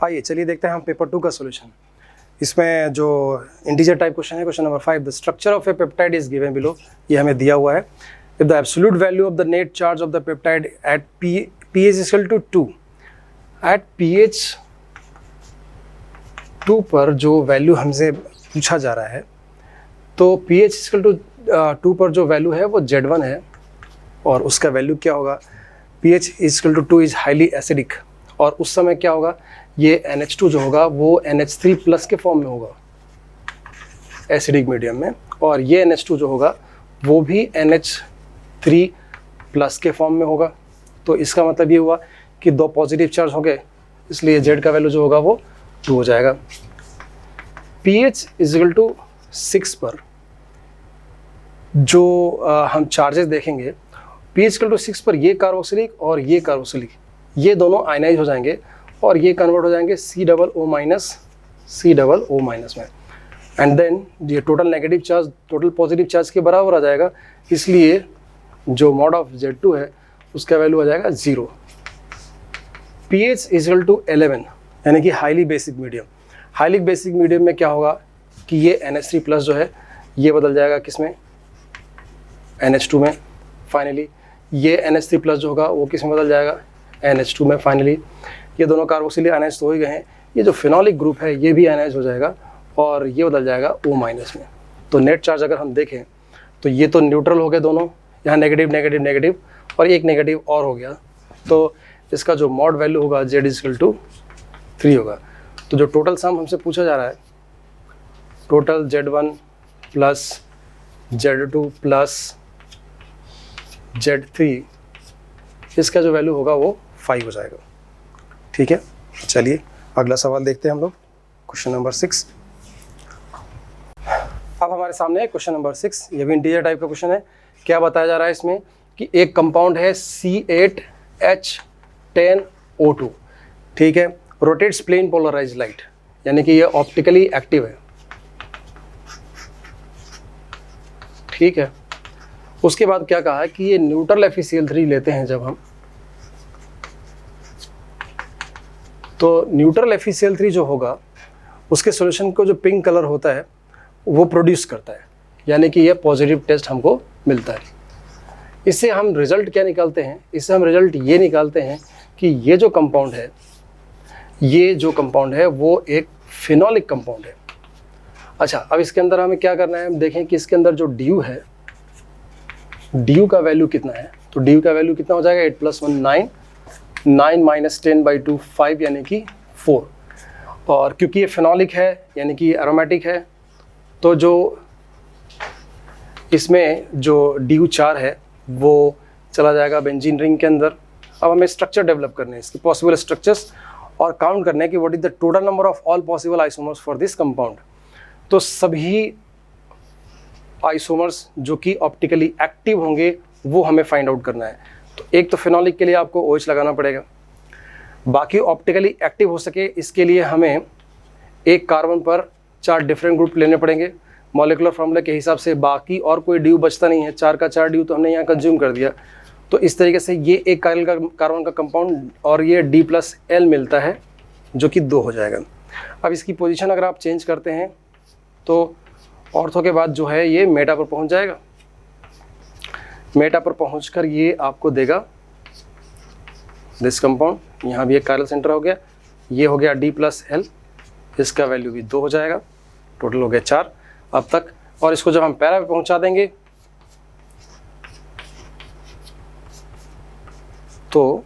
आइए चलिए देखते हैं हम पेपर 2 का सॉल्यूशन। इसमें जो इंटीजर टाइप क्वेश्चन है, question number 5, the structure of a peptide is given below, ये हमें दिया हुआ है। If the absolute value of the net charge of the peptide at pH equal to 2, at pH 2 पर जो वैल्यू हमसे पूछा जा रहा है, तो pH इक्वल टू 2 पर जो वैल्यू है वो Z1 है, और उसका वैल्यू क्या होगा, pH equal to 2 is highly acidic, और उस समय क्या होगा, ये NH2 जो होगा वो NH3 प्लस के फॉर्म में होगा एसिडिक मीडियम में, और ये NH2 जो होगा वो भी NH3 प्लस के फॉर्म में होगा। तो इसका मतलब ये हुआ कि दो पॉजिटिव चार्ज हो गए, इसलिए Z का वैल्यू जो होगा वो 2 हो जाएगा। pH इक्वल टू 6 पर जो हम चार्जेस देखेंगे, pH इक्वल टू 6 पर ये कार्बोक्सिलिक और ये कार्बोक्सिलिक, ये दोनों आयनाइज हो जाएंगे और ये कन्वर्ट हो जाएंगे COO माइनस में, एंड देन ये total negative charge total positive charge के बराबर आ जाएगा, इसलिए जो मॉड ऑफ Z2 है उसका वैल्यू आ जाएगा 0। pH इक्वल टू 11 यानी कि highly basic medium. Highly basic medium में क्या होगा कि ये NH3 प्लस जो है ये बदल जाएगा किस में, NH2 में। फाइनली ये NH3 प्लस जो होगा वो किस में बदल जाएगा, NH2 में। फाइनली ये दोनों कार्बोक्सिलिक आयनाइज तो हो ही गए हैं, ये जो फिनॉलिक ग्रुप है ये भी आयनाइज हो जाएगा और ये बदल जाएगा O माइनस में। तो नेट चार्ज अगर हम देखें तो ये तो न्यूट्रल हो गए दोनों, यहाँ नेगेटिव नेगेटिव नेगेटिव और एक नेगेटिव और हो गया, तो इसका जो मॉड वैल्यू होगा Z इक्वल टू 3 होगा। तो जो टोटल सम हमसे पूछा जा रहा है, total Z1 plus Z2 plus Z3, इसका जो वैल्यू होगा वो 5 हो जाएगा। ठीक है, चलिए अगला सवाल देखते हैं हम लोग, क्वेश्चन नंबर 6। अब हमारे सामने है क्वेश्चन नंबर 6, ये भी इंटीजर टाइप का क्वेश्चन है। क्या बताया जा रहा है इसमें कि एक कंपाउंड है C8H10O2, ठीक है, रोटेट्स प्लेन पोलराइज लाइट, यानी कि ये ऑप्टिकली एक्टिव है। ठीक है, उसके बाद क्या कहा है कि ये न्यूट्रल FeCl3 लेते हैं जब हम, तो न्यूट्रल FeCl3 जो होगा उसके सॉल्यूशन को जो पिंक कलर होता है वो प्रोड्यूस करता है, यानी कि ये पॉजिटिव टेस्ट हमको मिलता है। इससे हम रिजल्ट क्या निकालते हैं, इससे हम रिजल्ट ये निकालते हैं कि ये जो कंपाउंड है वो एक फिनॉलिक कंपाउंड है। अच्छा, अब इसके अंदर हमें क्या करना है, हम देखें कि इसके अंदर जो DU है, DU का वैल्यू कितना है, तो DU का वैल्यू कितना हो जाएगा, 8 + 1 9, 9 - 10/2 5 यानी कि 4। और क्योंकि ये फिनॉलिक है यानी कि एरोमेटिक है, तो जो इसमें जो DU 4 है वो चला जाएगा बेंजीन रिंग के अंदर। अब हमें स्ट्रक्चर डेवलप करने हैं, इसके पॉसिबल स्ट्रक्चर्स, और काउंट करने हैं कि what is the total number of all possible isomers for this compound. तो सभी आइसोमर्स जो कि ऑप्टिकली एक्टिव होंगे वो हमें फाइंड आउट करना है। तो एक तो फिनॉलिक के लिए आपको OH लगाना पड़ेगा, बाकी ऑप्टिकली एक्टिव हो सके इसके लिए हमें एक कार्बन पर 4 डिफरेंट ग्रुप लेने पड़ेंगे मॉलिक्यूलर फॉर्मूला के हिसाब से, बाकी और कोई DU बचता नहीं है, 4 का 4 DU तो हमने यहाँ कंज्यूम कर दिया। तो इस तरीके से ये एक कार्बन का कंपाउंड और ये D+L मिलता है जो कि 2 हो जाएगा। अब इसकी पोजीशन अगर आप चेंज करते हैं तो ऑर्थो के बाद जो है ये मेटा पर पहुंच जाएगा। मेटा पर पहुंचकर ये आपको देगा दिस कंपाउंड, यहाँ भी एक कायरल सेंटर हो गया, ये हो गया D+L, इसका वैल्यू भी 2 हो जाएगा, टोटल हो गया 4 अब तक। और इसको जब हम पैरा पे पहुंचा देंगे तो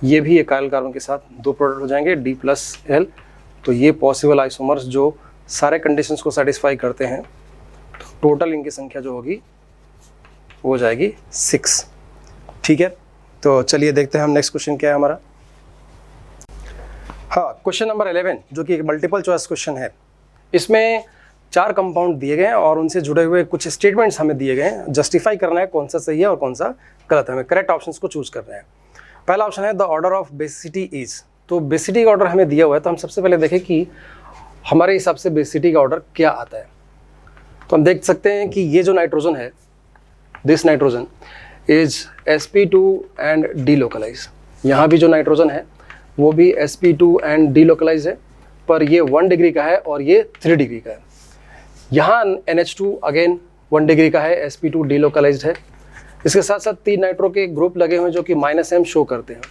ये भी एक कायरल कार्बन के साथ 2 प्रोडक्ट हो जाएंगे D+L। तो ये पॉसिबल आइसोमर्स जो सारे कंडीशंस को सेटिस्फाई करते हैं, तो टोटल इनकी संख्या जो होगी वो हो जाएगी 6। ठीक है, तो चलिए देखते हैं हम नेक्स्ट क्वेश्चन क्या है हमारा। हाँ, क्वेश्चन नंबर 11 जो कि एक मल्टीपल चॉइस क्वेश्चन है। इसमें 4 कंपाउंड दिए गए हैं और उनसे जुड़े हुए कुछ स्टेटमेंट्स हमें दिए गए हैं। जस्टिफाई करना है कौन सा सही है और कौन सा गलत है, हमें करेक्ट ऑप्शंस को चूज करना है। पहला ऑप्शन है the order of basicity is, तो बेसिसिटी का ऑर्डर हमें दिया हुआ है, तो हम सबसे पहले देखें कि हमारे हिसाब से बेसिसिटी का ऑर्डर क्या आता है। तो हम देख सकते हैं कि ये जो नाइट्रोजन है, this nitrogen is sp2 and delocalized, यहाँ भी जो नाइट्रोजन है वो भी sp2 एंड डीलोकलाइज है, पर ये 1 डिग्री का है और ये 3 डिग्री का है। यहाँ NH2 अगेन 1 डिग्री का है, sp2 डीलोकलाइज्ड है। इसके साथ साथ 3 नाइट्रो के ग्रुप लगे हुए हैं जो कि -m शो करते हैं,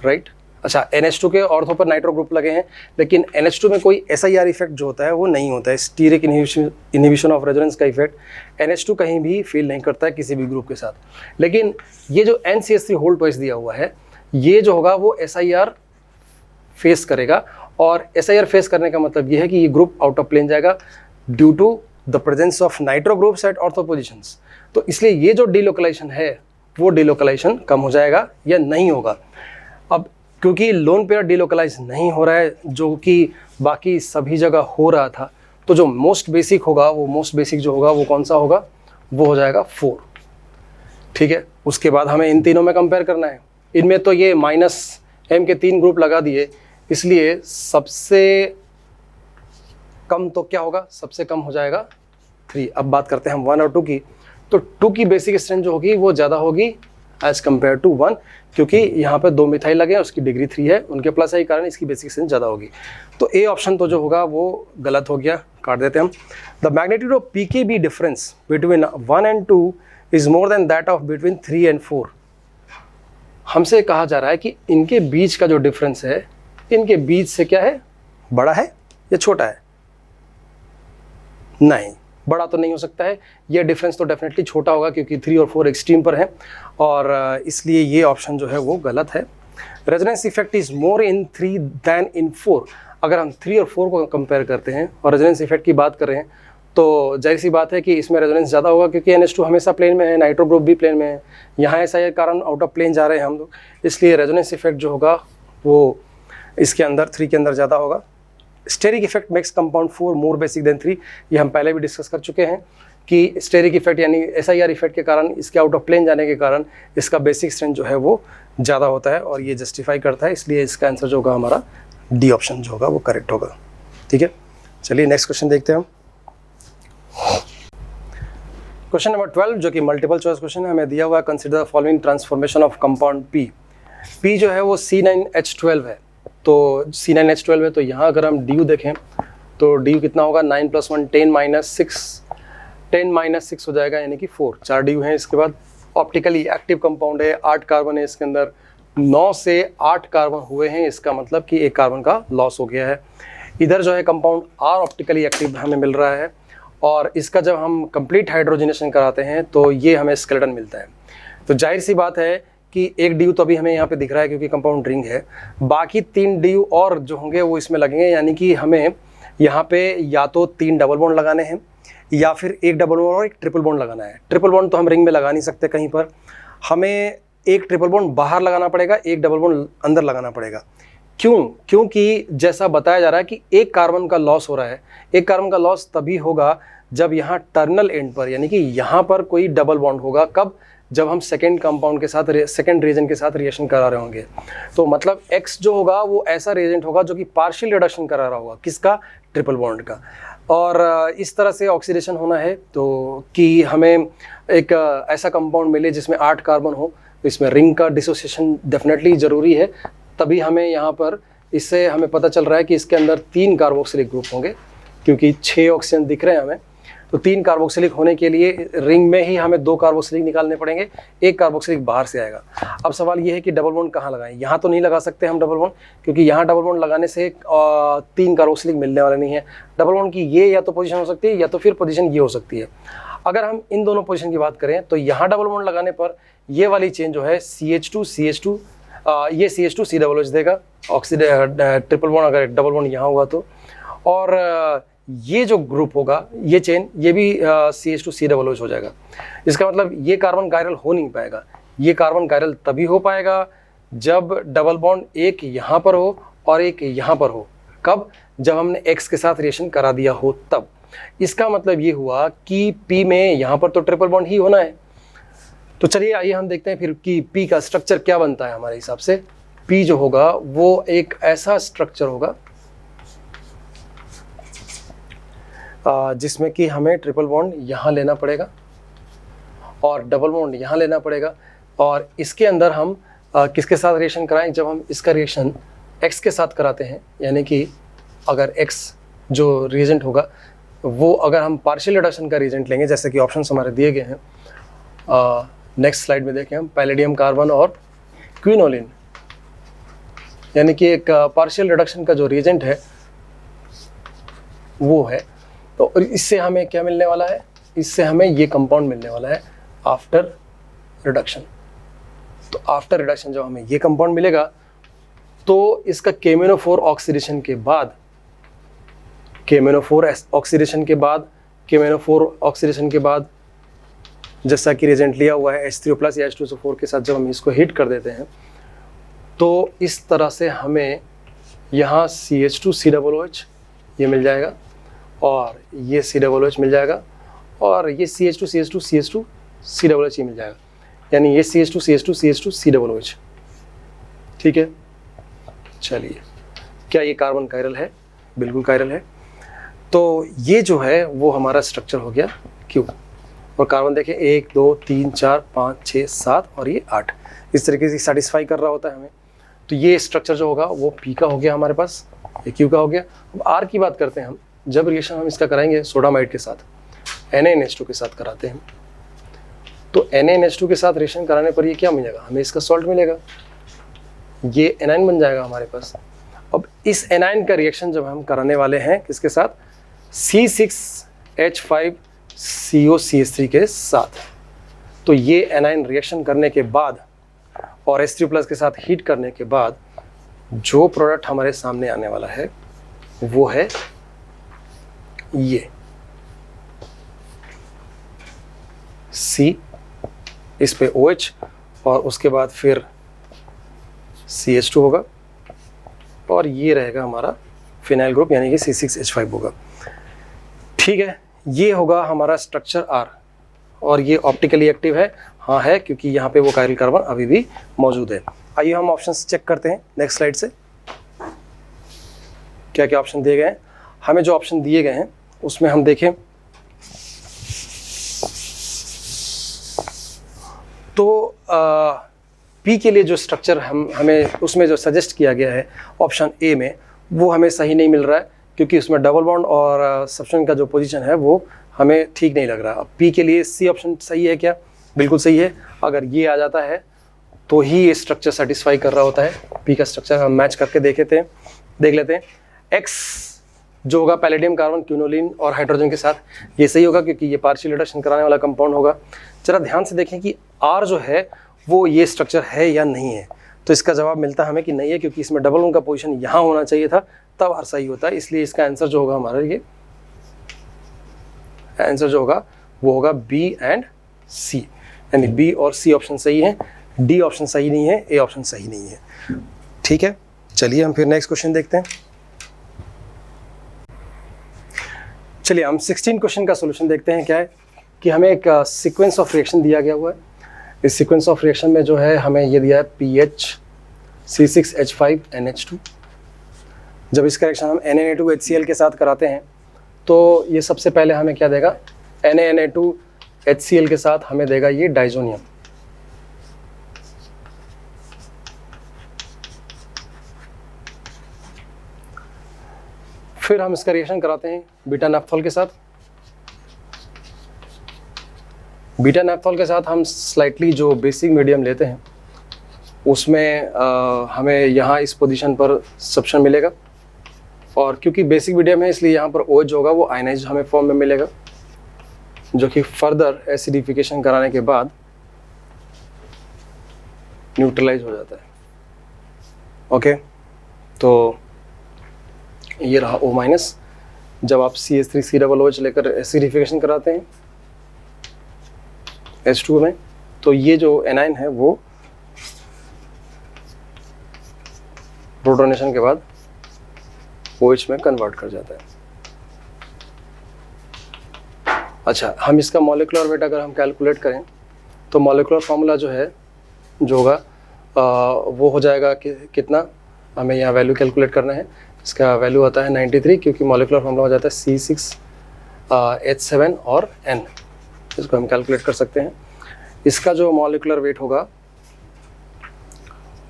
राइट। अच्छा, NH2 के ऑर्थो पर नाइट्रो ग्रुप लगे हैं, लेकिन NH2 में कोई SIR इफेक्ट जो होता है वो नहीं होता है। स्टीरिक इनहिबिशन ऑफ रेजोनेंस का इफेक्ट NH2 कहीं भी फील नहीं करता है किसी भी ग्रुप के साथ। लेकिन ये जो NCH3 होल ट्वाइस दिया हुआ है, ये जो होगा वो SIR फेस करेगा, और SIR फेस करने का मतलब ये है कि ये ग्रुप आउट ऑफ प्लेन जाएगा due to the presence of nitro groups at ortho positions. तो इसलिए ये जो डीलोकलाइजेशन है वो डीलोकलाइजेशन कम हो जाएगा या नहीं होगा। अब क्योंकि लोन पेयर डीलोकलाइज नहीं हो रहा है जो कि बाकी सभी जगह हो रहा था, तो जो मोस्ट बेसिक होगा वो मोस्ट बेसिक जो होगा वो कौन सा होगा, वो हो जाएगा 4। ठीक है, उसके बाद हमें इन तीनों में कंपेयर करना है। इनमें तो ये -m के 3 ग्रुप लगा दिए, इसलिए सबसे कम तो क्या होगा, सबसे कम हो जाएगा 3। अब बात करते हैं हम 1 और 2 की। तो 2 की बेसिक स्ट्रेंथ जो होगी वो ज़्यादा होगी एज कम्पेयर टू 1, क्योंकि यहाँ पे 2 मिथाइल लगे हैं, उसकी डिग्री 3 है, उनके प्लस आई कारण इसकी बेसिक स्ट्रेंथ ज़्यादा होगी। तो ए ऑप्शन तो जो होगा वो गलत हो गया, काट देते हैं हम। The magnitude of pKb difference between 1 and 2 is more than that of between 3 and 4। हमसे कहा जा रहा है कि इनके बीच का जो डिफरेंस है, इनके बीच से क्या है, बड़ा है या छोटा है? नहीं, बड़ा तो नहीं हो सकता है, ये डिफरेंस तो डेफिनेटली छोटा होगा, क्योंकि 3 और 4 एक्सट्रीम पर है, और इसलिए ये ऑप्शन जो है वो गलत है। Resonance effect is more in 3 than in 4। अगर हम 3 और 4 को कंपेयर करते हैं और रेजोनेंस इफेक्ट की बात कर रहे हैं, तो जाहिर सी बात है कि इसमें रेजोनेंस ज़्यादा होगा, क्योंकि NH2 हमेशा प्लेन में है, नाइट्रो ग्रुप भी प्लेन में है, यहाँ ऐसा ये कारण आउट ऑफ प्लेन जा रहे हैं हम लोग, इसलिए रेजोनेंस इफेक्ट जो होगा वो इसके अंदर 3 के अंदर ज़्यादा होगा। Steric effect makes compound 4 more basic than 3। ये हम पहले भी डिस्कस कर चुके हैं कि स्टेरिक इफेक्ट यानी SIR इफेक्ट के कारण, इसके आउट ऑफ प्लेन जाने के कारण इसका बेसिक स्ट्रेंथ जो है वो ज़्यादा होता है, और ये जस्टिफाई करता है, इसलिए इसका आंसर जो होगा हमारा डी ऑप्शन जो होगा वो करेक्ट होगा। ठीक है, चलिए नेक्स्ट क्वेश्चन देखते हैं हम। क्वेश्चन नंबर 12 जो कि मल्टीपल चॉइस क्वेश्चन है, हमें दिया हुआ है consider the following transformation of compound P जो है वो C9H12 है। तो C9H12 है, तो यहाँ अगर हम DU देखें तो DU कितना होगा, 9 + 1 10 - 6 हो जाएगा, यानी कि 4। 4 DU हैं। इसके बाद ऑप्टिकली एक्टिव कंपाउंड है, 8 कार्बन है इसके अंदर, 9 से 8 कार्बन हुए हैं, इसका मतलब कि 1 कार्बन का लॉस हो गया है। इधर जो है कंपाउंड R ऑप्टिकली एक्टिव हमें मिल रहा है, और इसका जब हम कंप्लीट हाइड्रोजनेशन कराते हैं तो ये हमें स्केलेटन मिलता है। तो जाहिर सी बात है कि 1 DU तो अभी हमें यहाँ पे दिख रहा है क्योंकि कंपाउंड रिंग है, बाकी 3 DU और जो होंगे वो इसमें लगेंगे, यानी कि हमें यहाँ पे या तो 3 डबल बॉन्ड लगाने हैं या फिर 1 डबल बॉन्ड और 1 ट्रिपल बॉन्ड लगाना है। ट्रिपल बॉन्ड तो हम रिंग में लगा नहीं सकते कहीं पर, हमें 1 ट्रिपल बॉन्ड बाहर लगाना पड़ेगा, 1 डबल बॉन्ड अंदर लगाना पड़ेगा। क्यों? क्योंकि जैसा बताया जा रहा है कि 1 कार्बन का लॉस हो रहा है। 1 कार्बन का लॉस तभी होगा जब यहाँ टर्मिनल एंड पर, यानी कि यहाँ पर कोई डबल बॉन्ड होगा। कब? जब हम सेकेंड कंपाउंड के साथ, सेकेंड रिएजेंट के साथ रिएक्शन करा रहे होंगे। तो मतलब X जो होगा वो ऐसा रिएजेंट होगा जो कि पार्शियल रिडक्शन करा रहा होगा, किसका? ट्रिपल बॉन्ड का। और इस तरह से ऑक्सीडेशन होना है तो कि हमें एक ऐसा कंपाउंड मिले जिसमें 8 कार्बन हो, तो इसमें रिंग का डिसोसिएशन डेफिनेटली ज़रूरी है। तभी हमें यहाँ पर इससे हमें पता चल रहा है कि इसके अंदर 3 कार्बोक्सिलिक ग्रुप होंगे, क्योंकि 6 ऑक्सीजन दिख रहे हैं हमें। तो 3 कार्बोक्सिलिक होने के लिए रिंग में ही हमें 2 कार्बोक्सिलिक निकालने पड़ेंगे, 1 कार्बोक्सिलिक बाहर से आएगा। अब सवाल ये है कि डबल बॉन्ड कहाँ लगाएं? यहाँ तो नहीं लगा सकते हम डबल बॉन्ड, क्योंकि यहाँ डबल बॉन्ड लगाने से 3 कार्बोक्सिलिक मिलने वाले नहीं है। डबल बॉन्ड की ये या तो पोजीशन हो सकती है या तो फिर पोजीशन ये हो सकती है। अगर हम इन दोनों पोजीशन की बात करें तो यहाँ डबल बॉन्ड लगाने पर ये वाली चेन जो है CH2 ये CH2 C देगा, ऑक्सीडेशन ट्रिपल बॉन्ड अगर डबल बॉन्ड यहाँ हुआ तो, और ये जो ग्रुप होगा ये चेन ये भी CH2 C हो जाएगा। इसका मतलब ये कार्बन कायरल हो नहीं पाएगा। ये कार्बन कायरल तभी हो पाएगा जब डबल बॉन्ड एक यहाँ पर हो और एक यहाँ पर हो। कब? जब हमने X के साथ रिएक्शन करा दिया हो तब। इसका मतलब ये हुआ कि P में यहाँ पर तो ट्रिपल बॉन्ड ही होना है। तो चलिए आइए हम देखते हैं फिर कि P का स्ट्रक्चर क्या बनता है हमारे हिसाब से। P जो होगा वो एक ऐसा स्ट्रक्चर होगा जिसमें कि हमें ट्रिपल बॉन्ड यहाँ लेना पड़ेगा और डबल बॉन्ड यहाँ लेना पड़ेगा, और इसके अंदर हम किसके साथ रिएक्शन कराएं? जब हम इसका रिएक्शन x के साथ कराते हैं, यानी कि अगर x जो रिएजेंट होगा वो अगर हम पार्शियल रिडक्शन का रिएजेंट लेंगे, जैसे कि ऑप्शंस हमारे दिए गए हैं, नेक्स्ट स्लाइड में देखें हम, पैलेडियम कार्बन और क्विनोलिन, यानी कि एक पार्शियल रिडक्शन का जो रिएजेंट है वो है। तो इससे हमें क्या मिलने वाला है? इससे हमें ये कंपाउंड मिलने वाला है आफ्टर रिडक्शन। तो आफ्टर रिडक्शन जब हमें ये कंपाउंड मिलेगा तो इसका KMnO4 ऑक्सीडेशन के बाद, KMnO4 ऑक्सीडेशन के बाद जैसा कि रिएजेंट लिया हुआ है H3O+ या H2SO4 के साथ, जब हम इसको हीट कर देते हैं तो इस तरह से हमें यहाँ CH2COOH ये मिल जाएगा और ये COOH मिल जाएगा और ये CH2CH2CH2COOH मिल जाएगा, यानी ये CH2CH2CH2COOH। ठीक है, चलिए, क्या ये कार्बन कायरल है? बिल्कुल कायरल है। तो ये जो है वो हमारा स्ट्रक्चर हो गया Q। और कार्बन देखें 1 2 3 4 5 6 7 और ये 8, इस तरीके से सेटिस्फाई कर रहा होता है हमें। तो ये स्ट्रक्चर जो होगा वो P का हो गया हमारे पास, ये Q का हो गया। अब R की बात करते हैं हम। जब रिएक्शन हम इसका कराएंगे सोडामाइड के साथ, NaNH2 के साथ कराते हैं, तो NaNH2 के साथ रिएक्शन कराने पर ये क्या मिलेगा? हमें इसका सॉल्ट मिलेगा, ये एनाइन बन जाएगा हमारे पास। अब इस एनाइन का रिएक्शन जब हम कराने वाले हैं किसके साथ? C6H5COCH3 के साथ। तो ये एनाइन रिएक्शन करने के बाद और H3+ के साथ हीट करने के बाद जो प्रोडक्ट हमारे सामने आने वाला है वो है ये C, इस पे OH और उसके बाद फिर CH2 होगा और ये रहेगा हमारा फिनाइल ग्रुप, यानी कि C6H5 होगा। ठीक है, ये होगा हमारा स्ट्रक्चर R। और ये ऑप्टिकली एक्टिव है, हाँ है, क्योंकि यहाँ पे वो कायरल कार्बन अभी भी मौजूद है। आइए हम ऑप्शंस चेक करते हैं नेक्स्ट स्लाइड से, क्या क्या ऑप्शन दिए गए हैं। हमें जो ऑप्शन दिए गए हैं उसमें हम देखें तो P के लिए जो स्ट्रक्चर हमें उसमें जो सजेस्ट किया गया है ऑप्शन A में, वो हमें सही नहीं मिल रहा है, क्योंकि उसमें डबल बॉन्ड और सब्स्टिट्यूएंट का जो पोजीशन है वो हमें ठीक नहीं लग रहा। अब P के लिए C ऑप्शन सही है क्या? बिल्कुल सही है। अगर ये आ जाता है तो ही ये स्ट्रक्चर सेटिस्फाई कर रहा होता है। P का स्ट्रक्चर हम मैच करके देख लेते हैं। X जो होगा पैलेडियम कार्बन क्विनोलिन और हाइड्रोजन के साथ, ये सही होगा क्योंकि ये पार्शियल रिडक्शन कराने वाला कंपाउंड होगा। जरा ध्यान से देखें कि R जो है वो ये स्ट्रक्चर है या नहीं है। तो इसका जवाब मिलता है हमें कि नहीं है, क्योंकि इसमें डबल बॉन्ड का पोजीशन यहाँ होना चाहिए था, तब R सही होता है। इसलिए इसका आंसर जो होगा हमारा, ये आंसर जो होगा वो होगा B एंड C, यानी B और C ऑप्शन सही है, D ऑप्शन सही नहीं है, A ऑप्शन सही नहीं है। ठीक है, चलिए हम फिर नेक्स्ट क्वेश्चन देखते हैं। चलिए हम 16 क्वेश्चन का सॉल्यूशन देखते हैं। क्या है कि हमें एक सीक्वेंस ऑफ रिएक्शन दिया गया हुआ है। इस सीक्वेंस ऑफ रिएक्शन में जो है हमें ये दिया है PH C6H5NH2। जब इसका रिएक्शन हम NaNA2HCl के साथ कराते हैं तो ये सबसे पहले हमें क्या देगा? NaNA2HCl के साथ हमें देगा ये डाइजोनियम। फिर हम इसका रिएक्शन कराते हैं बीटा नैप्थोल के साथ। बीटा नैप्थोल के साथ हम स्लाइटली जो बेसिक मीडियम लेते हैं उसमें हमें यहाँ इस पोजीशन पर सब्स्टिट्यूशन मिलेगा, और क्योंकि बेसिक मीडियम है इसलिए यहाँ पर OH होगा वो आयनाइज हमें फॉर्म में मिलेगा, जो कि फर्दर एसिडिफिकेशन कराने के बाद न्यूट्रलाइज हो जाता है। ओके, तो ये रहा O-। जब आप CH3COOH लेकर एसिडिफिकेशन कराते हैं H2 में, तो ये जो एनाइन है वो प्रोटोनेशन के बाद OH में कन्वर्ट कर जाता है। अच्छा, हम इसका मॉलिक्यूलर वेट अगर हम कैलकुलेट करें तो मॉलिक्यूलर फार्मूला जो है जो होगा वो हो जाएगा कि कितना, हमें यहाँ वैल्यू कैलकुलेट करना है। इसका वैल्यू आता है 93, क्योंकि मॉलिक्यूलर फार्मूला हो जाता है C6H7 और N। इसको हम कैलकुलेट कर सकते हैं। इसका जो मॉलिक्यूलर वेट होगा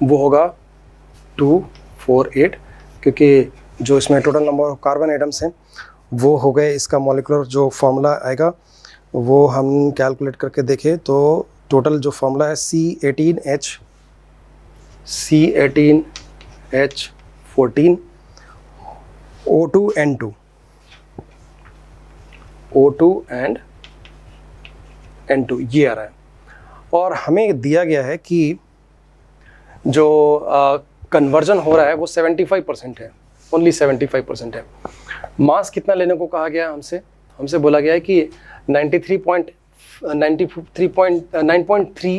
वो होगा 248, क्योंकि जो इसमें total number of carbon atoms हैं वो हो गए, इसका मॉलिक्यूलर जो फार्मूला आएगा वो हम कैलकुलेट करके देखें तो टोटल जो फार्मूला है C18H14 O2N2 एंड N2 ये आ रहा है। और हमें दिया गया है कि जो कन्वर्जन हो रहा है वो 75% है, ओनली 75% है। मास कितना लेने को कहा गया हमसे बोला गया है कि 9.3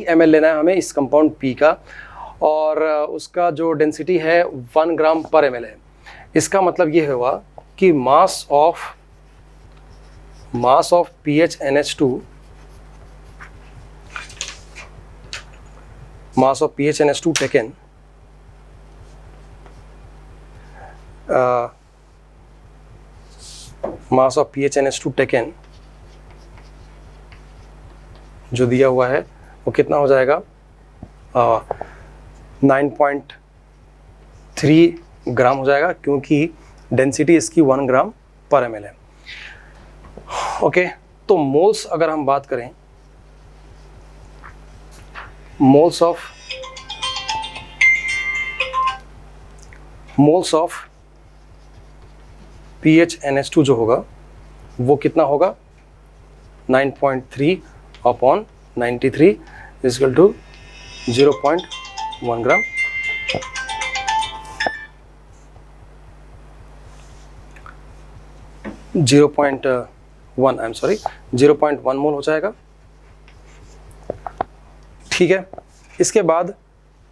ml लेना है हमें इस कंपाउंड P का, और उसका जो डेंसिटी है 1 ग्राम पर ml है। इसका मतलब ये हुआ कि mass of PHNH2 taken mass of PHNH2 taken जो दिया हुआ है वो कितना हो जाएगा, 9.3 ग्राम हो जाएगा, क्योंकि डेंसिटी इसकी 1 ग्राम पर ml है। ओके, तो मोल्स अगर हम बात करें, मोल्स ऑफ PHNH2 जो होगा वो कितना होगा, 9.3 upon 93 equal to 0.1 gram. Zero point 0.1 mole हो जाएगा। ठीक है, इसके बाद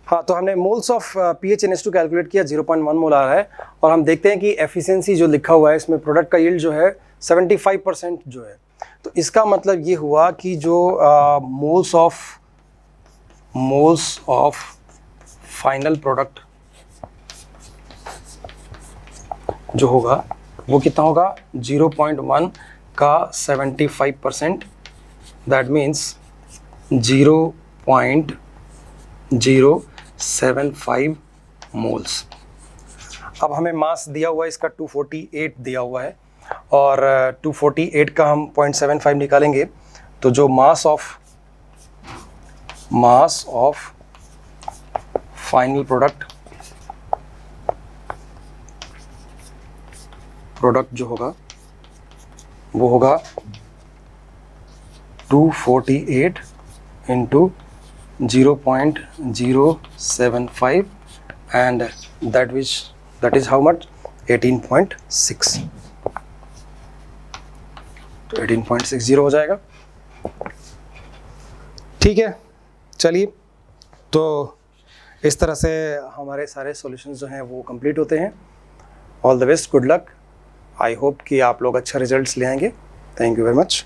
हाँ, तो हमने मोल्स ऑफ PHNH2 कैलकुलेट किया, 0.1 मोल आ रहा है। और हम देखते हैं कि एफिशिएंसी जो लिखा हुआ है इसमें प्रोडक्ट का यील्ड जो है 75% जो है, तो इसका मतलब ये हुआ कि जो मोल्स ऑफ फाइनल प्रोडक्ट जो होगा वो कितना होगा, 0.1 का 75%, दैट मीन्स 0.075 मोल्स। अब हमें मास दिया हुआ है इसका 248 दिया हुआ है, और 248 का हम 0.75 निकालेंगे तो जो मास ऑफ फाइनल प्रोडक्ट जो होगा वो होगा 248 into 0.075 and that is how much, 18.6, तो 18.60 हो जाएगा। ठीक है, चलिए, तो इस तरह से हमारे सारे सॉल्यूशंस जो हैं वो कंप्लीट होते हैं। All the best, good luck, I hope कि आप लोग अच्छा रिजल्ट्स ले आएंगे। Thank you very much.